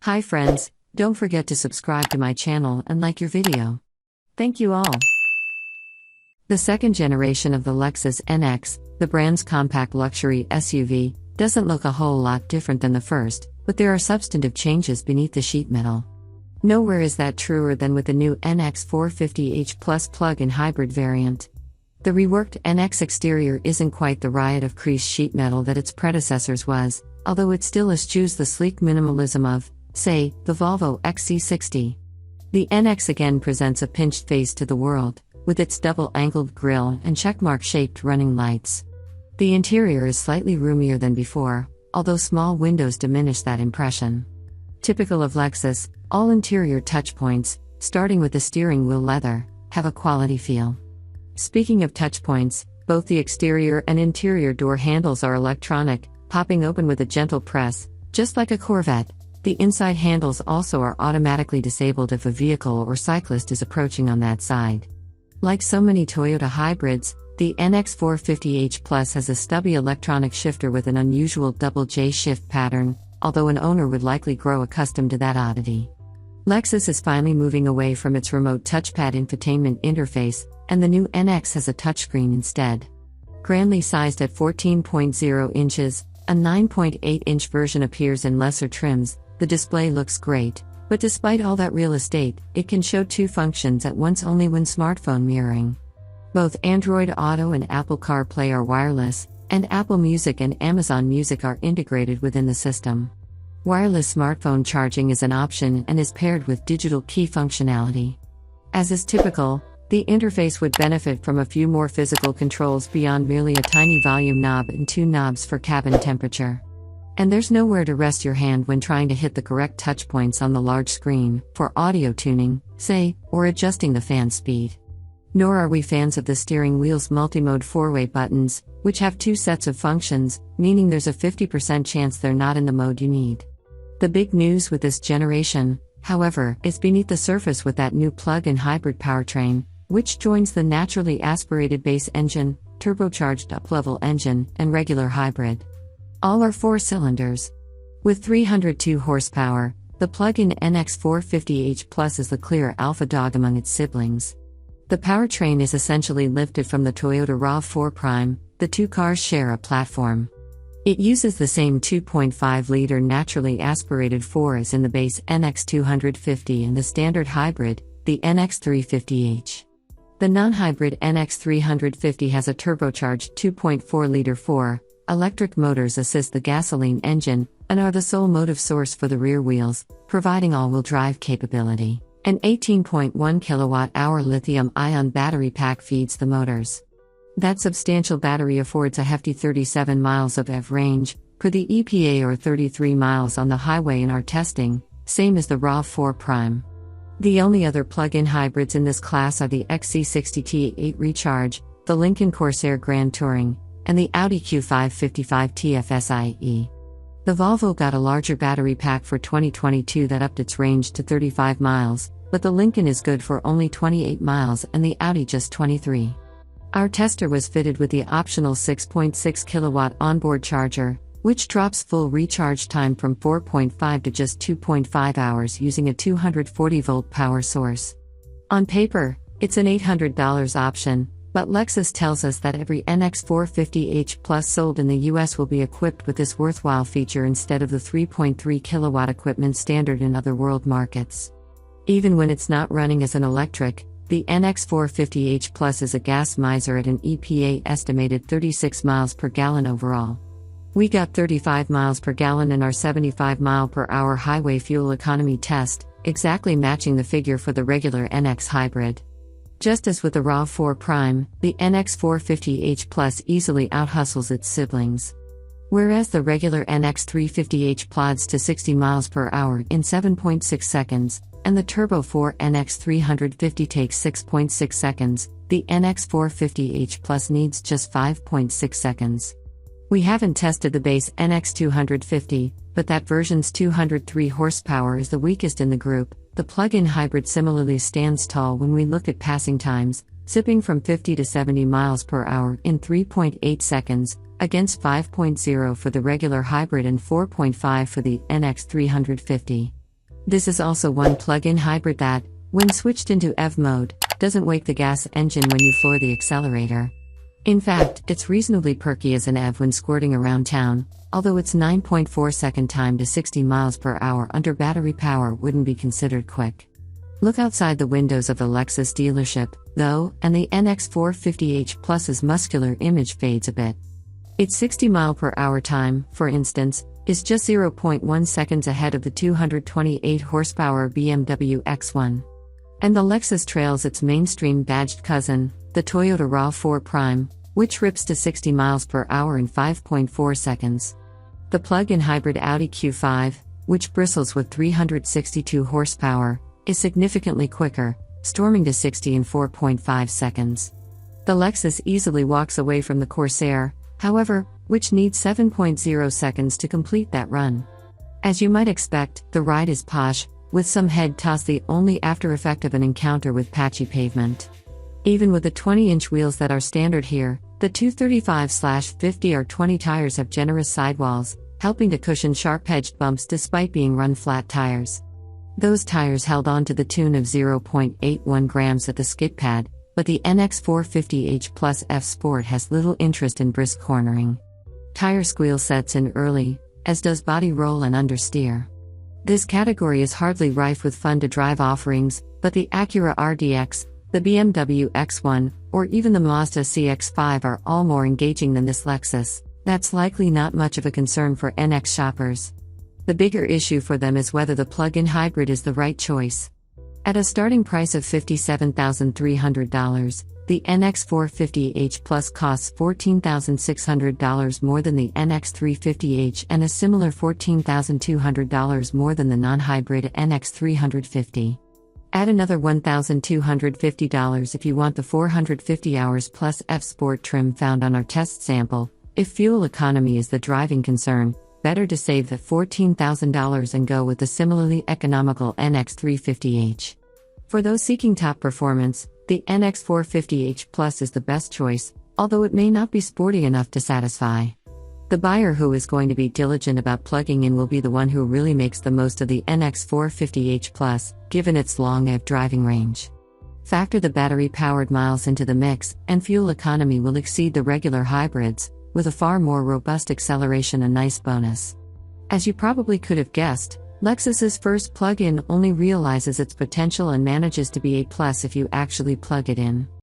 Hi friends, don't forget to subscribe to my channel and like your video. Thank you all. The second generation of the Lexus NX, the brand's compact luxury SUV, doesn't look a whole lot different than the first, but there are substantive changes beneath the sheet metal. Nowhere is that truer than with the new NX450h Plus plug-in hybrid variant. The reworked NX exterior isn't quite the riot of creased sheet metal that its predecessors was, although it still eschews the sleek minimalism of, say, the Volvo XC60. The NX again presents a pinched face to the world, with its double-angled grille and checkmark-shaped running lights. The interior is slightly roomier than before, although small windows diminish that impression. Typical of Lexus, all interior touchpoints, starting with the steering wheel leather, have a quality feel. Speaking of touchpoints, both the exterior and interior door handles are electronic, popping open with a gentle press, just like a Corvette. The inside handles also are automatically disabled if a vehicle or cyclist is approaching on that side. Like so many Toyota hybrids, the NX450h Plus has a stubby electronic shifter with an unusual double J shift pattern, although an owner would likely grow accustomed to that oddity. Lexus is finally moving away from its remote touchpad infotainment interface, and the new NX has a touchscreen instead. Grandly sized at 14.0 inches, a 9.8-inch version appears in lesser trims. The display looks great, but despite all that real estate, it can show two functions at once only when smartphone mirroring. Both Android Auto and Apple CarPlay are wireless, and Apple Music and Amazon Music are integrated within the system. Wireless smartphone charging is an option and is paired with digital key functionality. As is typical, the interface would benefit from a few more physical controls beyond merely a tiny volume knob and two knobs for cabin temperature. And there's nowhere to rest your hand when trying to hit the correct touchpoints on the large screen, for audio tuning, say, or adjusting the fan speed. Nor are we fans of the steering wheel's multi-mode four-way buttons, which have two sets of functions, meaning there's a 50% chance they're not in the mode you need. The big news with this generation, however, is beneath the surface with that new plug-in hybrid powertrain, which joins the naturally aspirated base engine, turbocharged up-level engine, and regular hybrid. All are 4 cylinders. With 302 horsepower, the plug-in NX450h Plus is the clear alpha dog among its siblings. The powertrain is essentially lifted from the Toyota RAV4 Prime. The two cars share a platform. It uses the same 2.5-liter naturally aspirated 4 as in the base NX250 and the standard hybrid, the NX350h. The non-hybrid NX350 has a turbocharged 2.4-liter 4. Electric motors assist the gasoline engine and are the sole motive source for the rear wheels, providing all-wheel drive capability. An 18.1 kilowatt-hour lithium-ion battery pack feeds the motors. That substantial battery affords a hefty 37 miles of EV range, per the EPA, or 33 miles on the highway in our testing, same as the RAV4 Prime. The only other plug-in hybrids in this class are the XC60 T8 Recharge, the Lincoln Corsair Grand Touring, and the Audi Q5 55 TFSIe. The Volvo got a larger battery pack for 2022 that upped its range to 35 miles, but the Lincoln is good for only 28 miles and the Audi just 23. Our tester was fitted with the optional 6.6 kilowatt onboard charger, which drops full recharge time from 4.5 to just 2.5 hours using a 240-volt power source. On paper, it's an $800 option, but Lexus tells us that every NX450h Plus sold in the US will be equipped with this worthwhile feature instead of the 3.3 kilowatt equipment standard in other world markets. Even when it's not running as an electric, the NX450h Plus is a gas miser at an EPA estimated 36 miles per gallon overall. We got 35 miles per gallon in our 75 mile per hour highway fuel economy test, exactly matching the figure for the regular NX hybrid. Just as with the RAV4 Prime, the NX450h Plus easily outhustles its siblings. Whereas the regular NX350h plods to 60 miles per hour in 7.6 seconds, and the Turbo 4 NX350 takes 6.6 seconds, the NX450h Plus needs just 5.6 seconds. We haven't tested the base NX250, but that version's 203 horsepower is the weakest in the group. The plug-in hybrid similarly stands tall when we look at passing times, zipping from 50 to 70 miles per hour in 3.8 seconds, against 5.0 for the regular hybrid and 4.5 for the NX350. This is also one plug-in hybrid that, when switched into EV mode, doesn't wake the gas engine when you floor the accelerator. In fact, it's reasonably perky as an EV when squirting around town, although its 9.4-second time to 60 miles per hour under battery power wouldn't be considered quick. Look outside the windows of the Lexus dealership, though, and the NX450h Plus's muscular image fades a bit. Its 60 mile per hour time, for instance, is just 0.1 seconds ahead of the 228 horsepower BMW X1. And the Lexus trails its mainstream badged cousin, the Toyota RAV4 Prime, which rips to 60 miles per hour in 5.4 seconds. The plug-in hybrid Audi Q5, which bristles with 362 horsepower, is significantly quicker, storming to 60 in 4.5 seconds. The Lexus easily walks away from the Corsair, however, which needs 7.0 seconds to complete that run. As you might expect, the ride is posh, with some head toss the only after effect of an encounter with patchy pavement. Even with the 20-inch wheels that are standard here, the 235/50 R20 tires have generous sidewalls, helping to cushion sharp-edged bumps despite being run-flat tires. Those tires held on to the tune of 0.81 grams at the skid pad, but the NX450h Plus F Sport has little interest in brisk cornering. Tire squeal sets in early, as does body roll and understeer. This category is hardly rife with fun-to-drive offerings, but the Acura RDX, the BMW X1, or even the Mazda CX-5 are all more engaging than this Lexus. That's likely not much of a concern for NX shoppers. The bigger issue for them is whether the plug-in hybrid is the right choice. At a starting price of $57,300, the NX450h Plus costs $14,600 more than the NX350h and a similar $14,200 more than the non-hybrid NX350. Add another $1,250 if you want the 450 hours plus F Sport trim found on our test sample. If fuel economy is the driving concern, better to save the $14,000 and go with the similarly economical NX350h. For those seeking top performance, the NX450h Plus is the best choice, although it may not be sporty enough to satisfy. The buyer who is going to be diligent about plugging in will be the one who really makes the most of the NX450h Plus, given its long EV driving range. Factor the battery-powered miles into the mix, and fuel economy will exceed the regular hybrids, with a far more robust acceleration a nice bonus. As you probably could have guessed, Lexus's first plug-in only realizes its potential and manages to be A+ if you actually plug it in.